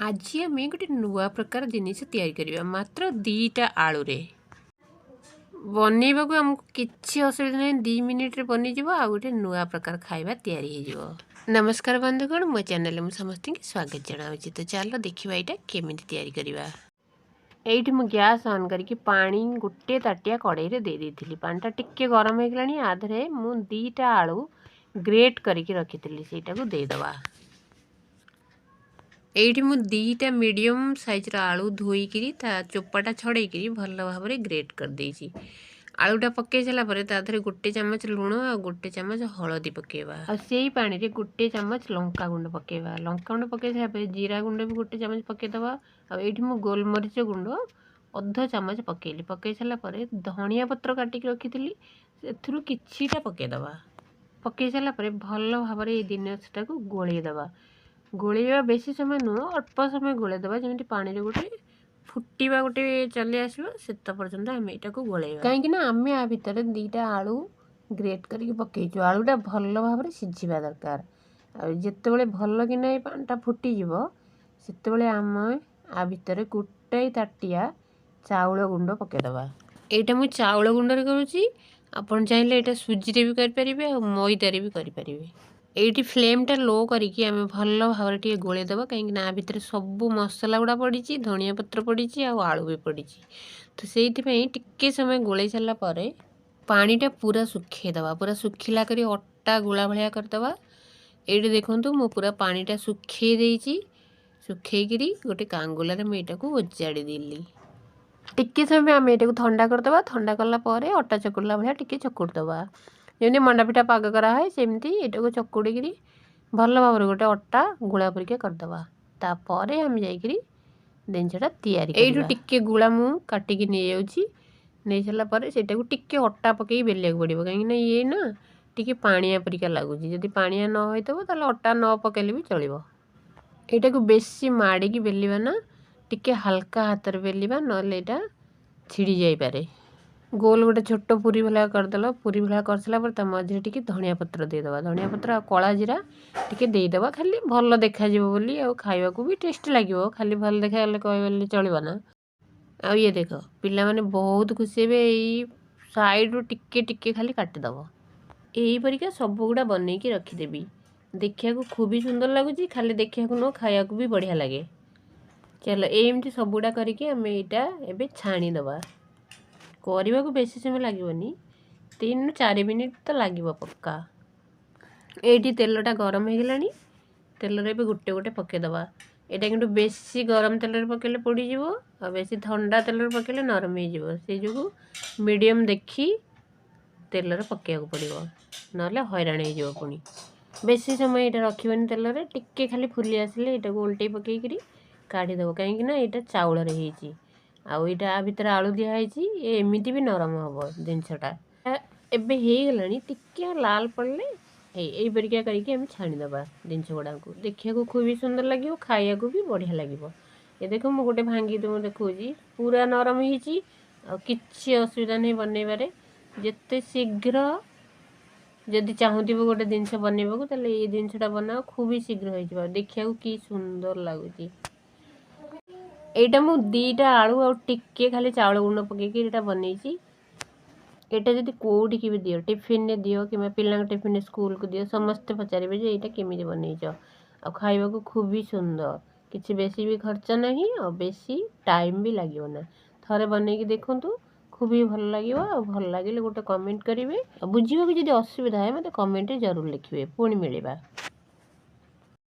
आज आम गोटे नुआ प्रकार जिनिस तैयारी करवा मात्र 2टा आलू रे बनैबा को आमको किसी असुविधा नहीं 2 मिनिट रे बनी जीवो आ गोटे नुआ प्रकार खाइबा तैयारी हो जीवो। नमस्कार बंधुगण मो चैनल में समस्त की स्वागत जनावछि। तो चलो देखिबा एटा केमिति तैयारी करवा। एइठी मु गैस ऑन करके पानी गोटे ताटिया कड़ाई रे दे देथिली। पानीटा टिके गरम हो गलानी आधरे मु 2टा आलू ग्रेट करके रखिथिली सेटा को दे दवा। एइठी मु 2टा मीडियम साइज आलू धोईकी चोपाटा छड़ेकी भल भाव में ग्रेट कर देइछि। आलूटा पकई सारा पर ताधरे गोटे चमच लुण आ गोटे चमच हलदी पकेवा आ सेई पानी रे गोटे चमच लंका गुंड पकेवा। लंका गुंड पकई सारा पर जीरा गुंड भी गोटे चमच पकेदवा। आ एइठी मु गोलमरीच गुंड अध चमच पकेली। पकई सारा पर धनिया पत्र काटिक रखिथिली सेथुरु किछिटा पकेदवा। पकई सारा पर भल भाव में जिनिसटा को गोळेई दवा। गोळेवा बेसी समय नुह अल्प समय गोळेई दवा जेमति पानी रे गोटे फुटिबा गोटे चली आसो से पर्यंत आम यहाँ को गोलेवा कहीं आम आ भितर 2टा आलू ग्रेट करके पकईचु। आलूटा भल भाव में सीझा दरकार। जिते भल कि ना पानीटा फुटिज से आम आ भितर गोटाए ताटिया चाउल गुंड पकईदवा। यहाँ मुझे चाउल गुंड करुँची आपन चाहिए यहाँ सुजी भी करें मैदारे भी करें। एइठी फ्लेमटा लो करके आम भल भाव में गोले दबा कहीं आ भितर सब मसला गुड़ा पड़ी धनिया पत्र पड़ी आलू भी पड़ी। तो से टिके समय गोले सारा पर पानीटा पूरा सुखे दबा। पूरा सुखिला करी अटा गोला भाया करदबा। ये देखूँ मो पूरा पानीटा सुखे देइछि। सुखेकरी गोटे कांगुलारे मुझे को ओजाड़ी देली। टिके समय आम यहाँ ठंडा करदबा। ठंडा कलापर अटा चकुड़ला भाया टिके चकुड़दबा जमी मंडापिठा पाग कराए सेमती यहाँ को चकुड़ी भल भाव में गोटे अटा गुला परिका करदबा। तापर आम जाइए जिनसा तैयारी यू टिके गुला मु काटिकी नहीं जाऊँगी नहीं सारा पर सेटा को टिके अटा पकई बेलिया पड़ो कहीं ये ना टिके पानिया परिका लगुच। जदि पानिया न होइतबो ताले अटा न पकेले भी चलिबो। एटा को बेसी माड़ीकी बेलिबा ना टिके हल्का हाथ में बेलिबा नले एटा छिड़ी जाई पारे। गोल गोटे छोट पूरी भला करदेल। पूरी भला कर सारा पर मझे टी धनिया पत्र देदबा। धनिया पत्र कला जीरा टी देदबा खाली भल देखा बोली आ खाइबा को भी टेस्ट लगे। खाली भल देखा कह चलो ना। आ ये देख पिला माने बहुत खुशी हे। साइड रू टिके टिके खाली काटिदब। यही परिका सब गुड़ा बनईकी रखीदेवी। देखा खूब ही सुंदर लगुच। खाली देखा नुह खाया भी बढ़िया लगे। चलो एमती सब गुड़ा करके आम यहाँ छाणीदबा। करने को बेसी समय लगभग 3 ରୁ 4 मिनिट तो लगे पक्का। ये तेलटा गरम हो गलानी तेल रे गोटे गोटे पकईदबा। यहाँ कि बेसी गरम तेल पकड़े पोड़ीज और बेसी ठंडा तेल पकड़े नरम हो मीडियम देखी तेल पकड़ा पड़ो ना हैरान हो पुणी। बेसी समय यहाँ रखनी तेल रे टिके खाली फुली आसिले यहाँ को उल्टे पकईकरी काढ़ीदेव कहीं यहाँ चाउल रही आउ इटा आ भितर आलू दिखाई एमती भी नरम हम जिनसटा एबे हो गलानी टिके लाल पड़े यही परिका करके आम छाणीदबा जिनस गुड़ा को। देखा खूब ही सुंदर लगे खाया को भी बढ़िया लगे। ये देख मुझे गोटे भांगी तुम देखा पूरा नरम हो किसी असुविधा नहीं बनइबारे। जिते शीघ्र जदि चाहूब गोटे जिनस बनइबा को ये जिनसटा बनाओ खूब ही शीघ्र हो। देखा कि सुंदर लगुच। एटा मु 2टा आलू और टिके खाली चाउल गुंड पकईकी बनईची। एटा जदि कोठी भी दियो टिफिन ने दियो कि पिला टिफिन स्कूल को दियो समस्ते पचारे जे यहाँ केमी बनईच आ खाइबा को खूब ही सुंदर। किसी बेसी भी खर्च नहीं और बेसी टाइम भी लगे ना। थरे बनईकी देखूँ खूब ही भल लगे। भल लगे गोटे कमेंट करेंगे। बुझे जब असुविधा है मत कमेंट जरूर लिखिए। पुणी मिलवा।